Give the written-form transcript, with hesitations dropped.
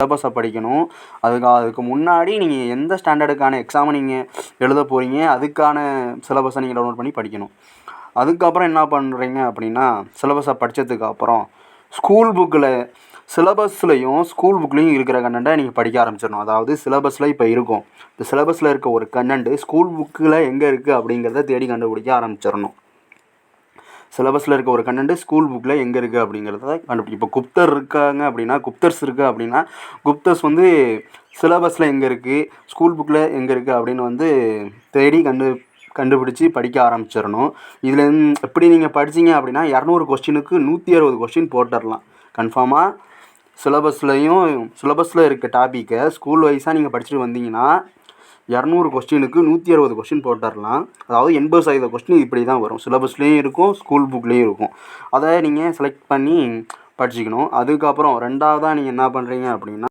சிலபஸை படிக்கணும். அதுக்கு முன்னாடி நீங்கள் எந்த ஸ்டாண்டர்டுக்கான எக்ஸாமை நீங்கள் எழுத போகிறீங்க அதுக்கான சிலபஸை நீங்கள் டவுன்லோட் பண்ணி படிக்கணும். அதுக்கப்புறம் என்ன பண்ணுறீங்க அப்படின்னா, சிலபஸை படித்ததுக்கப்புறம் ஸ்கூல் புக்கில் சிலபஸ்லையும் ஸ்கூல் புக்லேயும் இருக்கிற கண்டென்ட்டை நீங்கள் படிக்க ஆரம்பிச்சிடணும். அதாவது சிலபஸில் இப்போ இருக்கும், இந்த சிலபஸில் இருக்க ஒரு கண்டென்ட்டு ஸ்கூல் புக்கில் எங்கே இருக்குது அப்படிங்கிறத தேடி கண்டுபிடிக்க ஆரம்பிச்சிடணும். சிலபஸில் இருக்க ஒரு கண்டென்ட்டு ஸ்கூல் புக்கில் எங்கே இருக்குது அப்படிங்கிறத இப்போ குப்தர் இருக்காங்க அப்படின்னா, குப்தர்ஸ் இருக்குது அப்படின்னா, குப்தர்ஸ் வந்து சிலபஸில் எங்கே இருக்குது, ஸ்கூல் புக்கில் எங்கே இருக்குது அப்படின்னு தேடி கண்டுபிடிச்சி படிக்க ஆரம்பிச்சிடணும். இதில் எப்படி நீங்கள் படிச்சிங்க அப்படின்னா 200 கொஸ்டினுக்கு 160 கொஸ்டின் போட்டுடலாம் கன்ஃபார்மாக. சிலபஸில் இருக்க டாப்பிக்கை ஸ்கூல் வைஸாக நீங்கள் படிச்சுட்டு வந்தீங்கன்னா 200 கொஸ்டினுக்கு 160 கொஸ்டின் போட்டுடலாம். அதாவது 80% கொஸ்டின் இப்படி தான் வரும். சிலபஸ்லேயும் இருக்கும், ஸ்கூல் புக்லேயும் இருக்கும். அதை நீங்கள் செலக்ட் பண்ணி படிச்சுக்கணும். அதுக்கப்புறம் 2ஆவதாக நீங்கள் என்ன பண்ணுறீங்க அப்படின்னா,